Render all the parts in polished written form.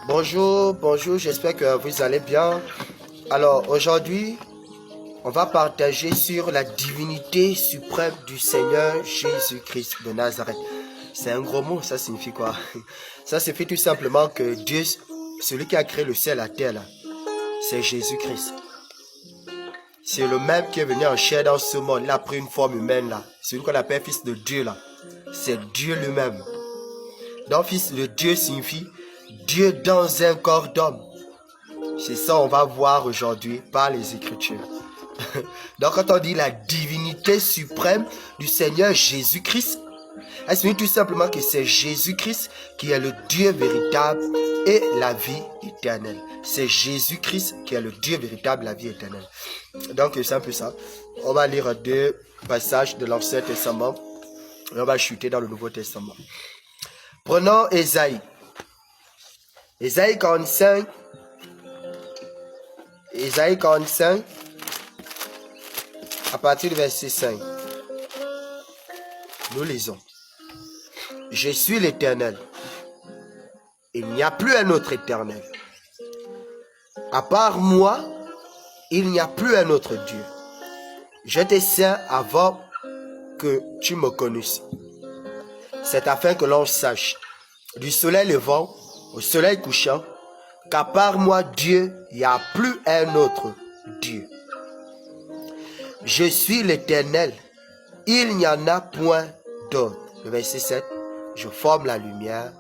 Bonjour, bonjour, j'espère que vous allez bien. Alors aujourd'hui, on va partager sur la divinité suprême du Seigneur Jésus-Christ de Nazareth. C'est un gros mot, ça signifie quoi? Ça signifie tout simplement que Dieu, celui qui a créé le ciel et la terre, c'est Jésus-Christ. C'est le même qui est venu en chair dans ce monde. Il a pris une forme humaine là. Celui qu'on appelle fils de Dieu là. C'est Dieu lui-même. Donc fils de Dieu signifie Dieu dans un corps d'homme. C'est ça on va voir aujourd'hui par les Écritures. Donc quand on dit la divinité suprême du Seigneur Jésus-Christ, elle signifie tout simplement que c'est Jésus-Christ qui est le Dieu véritable et la vie éternelle. C'est Jésus-Christ qui est le Dieu véritable et la vie éternelle. Donc c'est un peu ça. On va lire deux passages de l'Ancien Testament et on va chuter dans le Nouveau Testament. Prenons Ésaïe. Ésaïe 45. Ésaïe 45, à partir du verset 5. Nous lisons. Je suis l'Éternel. Il n'y a plus un autre Éternel. À part moi, il n'y a plus un autre Dieu. J'étais saint avant que tu me connusses. C'est afin que l'on sache, du soleil levant au soleil couchant, qu'à part moi, Dieu, il n'y a plus un autre Dieu. Je suis l'Éternel, il n'y en a point d'autre. Le verset 7, je forme la lumière,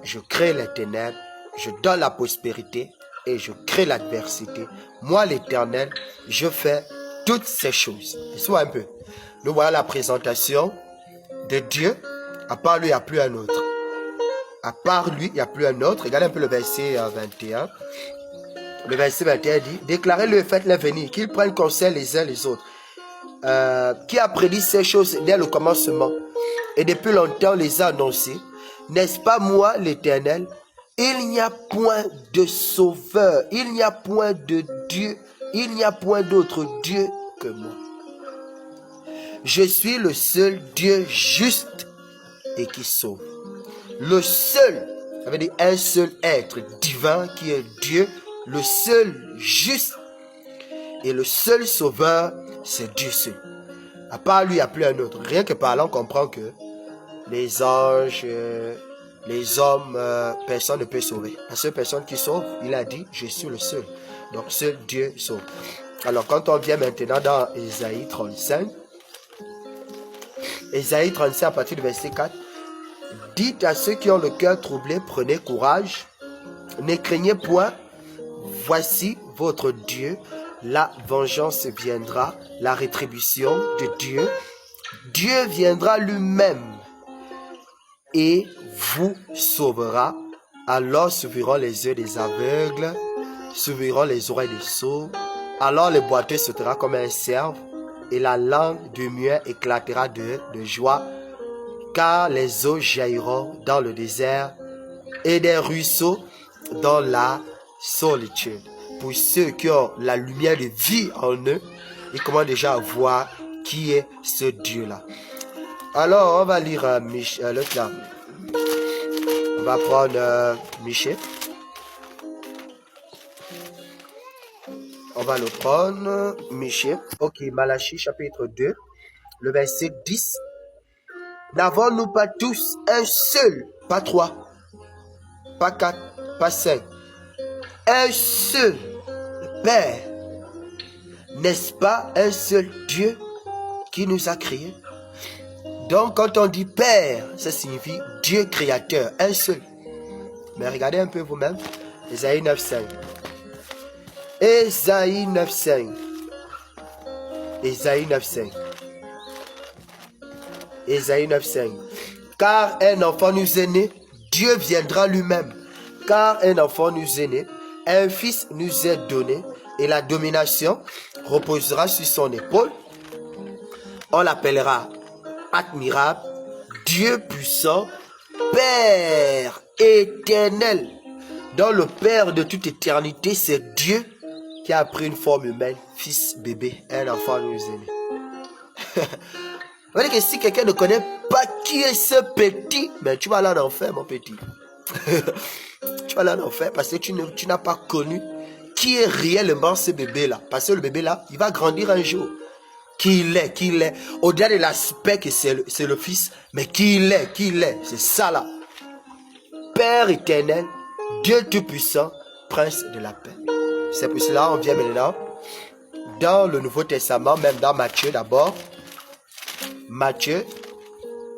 je crée les ténèbres, je donne la prospérité et je crée l'adversité. Moi, l'Éternel, je fais toutes ces choses. Soit un peu. Nous voyons la présentation de Dieu. À part lui, il n'y a plus un autre. À part lui, il n'y a plus un autre. Regardez un peu le verset 21. Le verset 21 dit, déclarez-le et faites-le venir, qu'ils prennent conseil les uns les autres. Qui a prédit ces choses dès le commencement et depuis longtemps les a annoncées. N'est-ce pas moi l'Éternel? Il n'y a point de sauveur, il n'y a point de Dieu, il n'y a point d'autre Dieu que moi. Je suis le seul Dieu juste et qui sauve. Le seul, ça veut dire un seul être divin qui est Dieu, le seul juste et le seul sauveur, c'est Dieu seul. À part lui, il n'y a plus un autre. Rien que par là, on comprend que les anges, les hommes, personne ne peut sauver. La seule personne qui sauve, il a dit, je suis le seul. Donc, seul Dieu sauve. Alors, quand on vient maintenant dans Ésaïe 35, Ésaïe 35 à partir du verset 4, dites à ceux qui ont le cœur troublé, prenez courage, ne craignez point, voici votre Dieu, la vengeance viendra, la rétribution de Dieu. Dieu viendra lui-même et vous sauvera. Alors s'ouvriront les yeux des aveugles, s'ouvriront les oreilles des sourds. Alors le boiteux sautera comme un cerf et la langue du muet éclatera de joie. Car les eaux jailliront dans le désert et des ruisseaux dans la solitude. Pour ceux qui ont la lumière de vie en eux, ils commencent déjà à voir qui est ce Dieu-là. Alors, on va lire l'autre là. On va prendre Michée. On va le prendre, Michée. Ok, Malachie chapitre 2, le verset 10. N'avons-nous pas tous un seul, pas trois, pas quatre, pas cinq, un seul Père? N'est-ce pas un seul Dieu qui nous a créés? Donc quand on dit Père, ça signifie Dieu créateur, un seul. Mais regardez un peu vous-même, Ésaïe 9.5. Ésaïe 9.5. Ésaïe 9.5. Ésaïe 9.5. Car un enfant nous est né, Dieu viendra lui-même. Car un enfant nous est né, un fils nous est donné, et la domination reposera sur son épaule. On l'appellera admirable, Dieu puissant, Père éternel. Dans le Père de toute éternité, c'est Dieu qui a pris une forme humaine, fils, bébé, un enfant nous est né. On va dire que si quelqu'un ne connaît pas qui est ce petit, ben tu vas aller en enfer, mon petit. Tu vas aller en enfer parce que tu n'as pas connu qui est réellement ce bébé-là. Parce que le bébé-là, il va grandir un jour. Qui il est. Au-delà de l'aspect que c'est le Fils, mais qui il est. C'est ça là. Père éternel, Dieu Tout-Puissant, Prince de la paix. C'est pour cela on vient maintenant dans le Nouveau Testament, même dans Matthieu d'abord. Matthieu,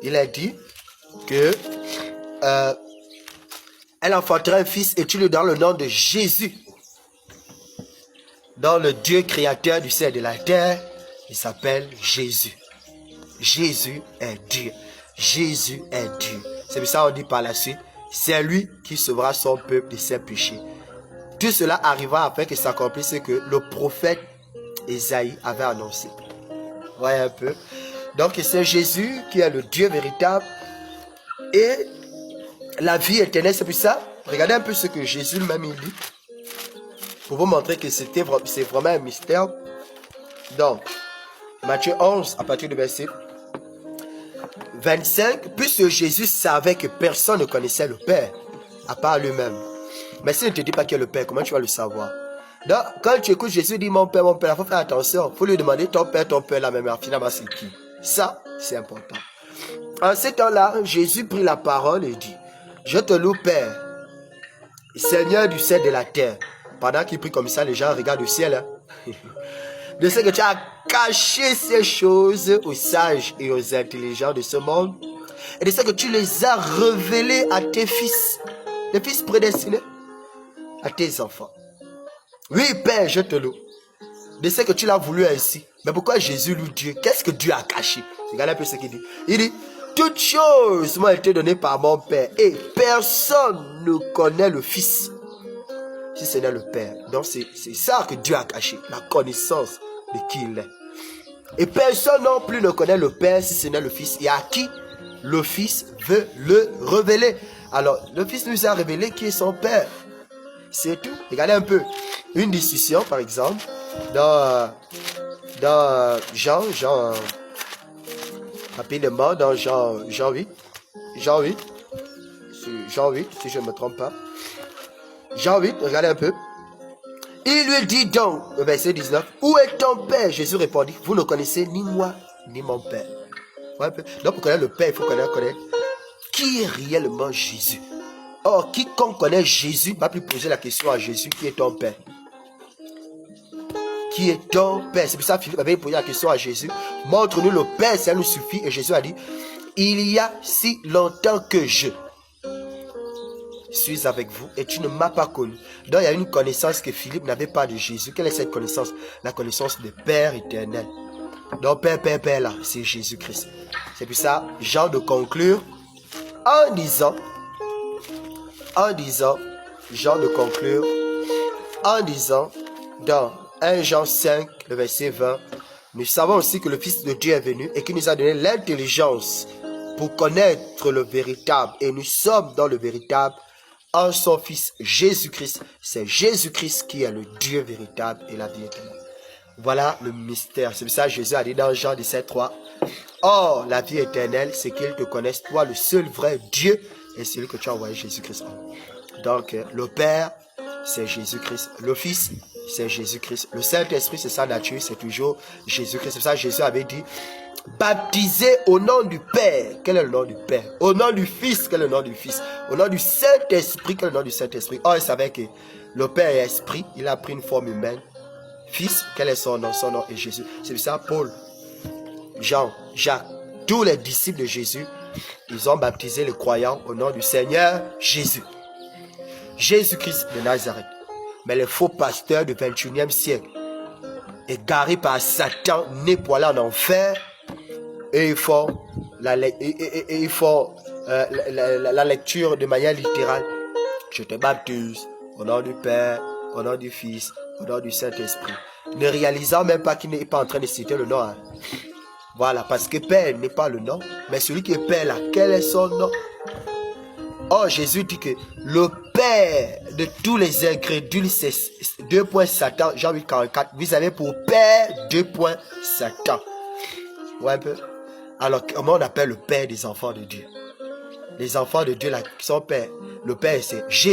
il a dit que elle enfantera un fils et tu lui donnes le nom de Jésus. Dans le Dieu créateur du ciel et de la terre, il s'appelle Jésus. Jésus est Dieu. Jésus est Dieu. C'est pour ça qu'on dit par la suite, c'est lui qui sauvera son peuple de ses péchés. Tout cela arriva afin que s'accomplisse ce que le prophète Ésaïe avait annoncé. Voyez un peu. Donc c'est Jésus qui est le Dieu véritable et la vie éternelle. C'est pour ça, regardez un peu ce que Jésus lui-même il dit. Pour vous montrer que c'est vraiment un mystère. Donc, Matthieu 11, à partir du verset 25, puisque Jésus savait que personne ne connaissait le Père, à part lui-même. Mais s'il ne te dit pas qui est le Père, comment tu vas le savoir? Donc, quand tu écoutes Jésus dire mon Père, il faut faire attention. Il faut lui demander ton Père, la même finalement c'est qui? Ça, c'est important. En ce temps-là, Jésus prit la parole et dit, je te loue Père, Seigneur du ciel et de la terre. Pendant qu'il prie comme ça, les gens regardent le ciel. Hein? De ce que tu as caché ces choses aux sages et aux intelligents de ce monde. Et de ce que tu les as révélées à tes fils. Les fils prédestinés. À tes enfants. Oui, Père, je te loue. De ce que tu l'as voulu ainsi. Mais pourquoi Jésus loue Dieu? Qu'est-ce que Dieu a caché? Regardez un peu ce qu'il dit. Il dit, toutes choses m'ont été données par mon Père. Et personne ne connaît le Fils. Si ce n'est le Père. Donc c'est ça que Dieu a caché. La connaissance de qui il est. Et personne non plus ne connaît le Père si ce n'est le Fils. Et à qui le Fils veut le révéler. Alors le Fils nous a révélé qui est son Père. C'est tout. Regardez un peu. Une discussion par exemple. Dans Jean, rapidement dans Jean 8. Jean 8, si je ne me trompe pas. Jean 8, regardez un peu. Il lui dit donc, le verset 19, où est ton Père? Jésus répondit, vous ne connaissez ni moi, ni mon Père. Donc pour connaître le Père, il faut connaître qui est réellement Jésus. Or, quiconque connaît Jésus, va plus poser la question à Jésus, qui est ton Père? Qui est ton Père? C'est pour ça que Philippe avait posé la question à Jésus. Montre-nous le Père, ça nous suffit. Et Jésus a dit, il y a si longtemps que je suis avec vous et tu ne m'as pas connu. Donc il y a une connaissance que Philippe n'avait pas de Jésus. Quelle est cette connaissance? La connaissance de Père éternel. Donc Père là, c'est Jésus-Christ. C'est pour ça, Jean de conclure en disant, dans 1 Jean 5, le verset 20, nous savons aussi que le Fils de Dieu est venu et qu'il nous a donné l'intelligence pour connaître le véritable. Et nous sommes dans le véritable en son Fils Jésus-Christ. C'est Jésus-Christ qui est le Dieu véritable et la vie éternelle. Voilà le mystère. C'est pour ça que Jésus a dit dans Jean 17, 3. Or, la vie éternelle, c'est qu'ils te connaissent, toi, le seul vrai Dieu, et celui que tu as envoyé, Jésus-Christ. Donc, le Père, c'est Jésus-Christ. Le Fils, c'est Jésus-Christ. Le Saint-Esprit, c'est sa nature, c'est toujours Jésus-Christ. C'est pour ça que Jésus avait dit, baptisé au nom du Père. Quel est le nom du Père? Au nom du Fils, quel est le nom du Fils? Au nom du Saint-Esprit, quel est le nom du Saint-Esprit? Or, il savait que le Père est Esprit, il a pris une forme humaine. Fils, quel est son nom? Son nom est Jésus. C'est pour ça Paul, Jean, Jacques, tous les disciples de Jésus, ils ont baptisé les croyants au nom du Seigneur Jésus. Jésus-Christ de Nazareth. Mais les faux pasteurs du 21e siècle, égarés par Satan, nés pour aller en enfer, et ils font la lecture de manière littérale. Je te baptise au nom du Père, au nom du Fils, au nom du Saint-Esprit. Ne réalisant même pas qu'il n'est pas en train de citer le nom. Hein. Voilà, parce que Père n'est pas le nom, mais celui qui est Père là, quel est son nom? Oh, Jésus dit que le Père de tous les incrédules, c'est 2 Satan, Jean 8, 44. Vous avez pour Père 2 Satan. Ouais, un peu. Alors, comment on appelle le Père des enfants de Dieu? Les enfants de Dieu là, qui sont Père. Le Père, c'est Jésus.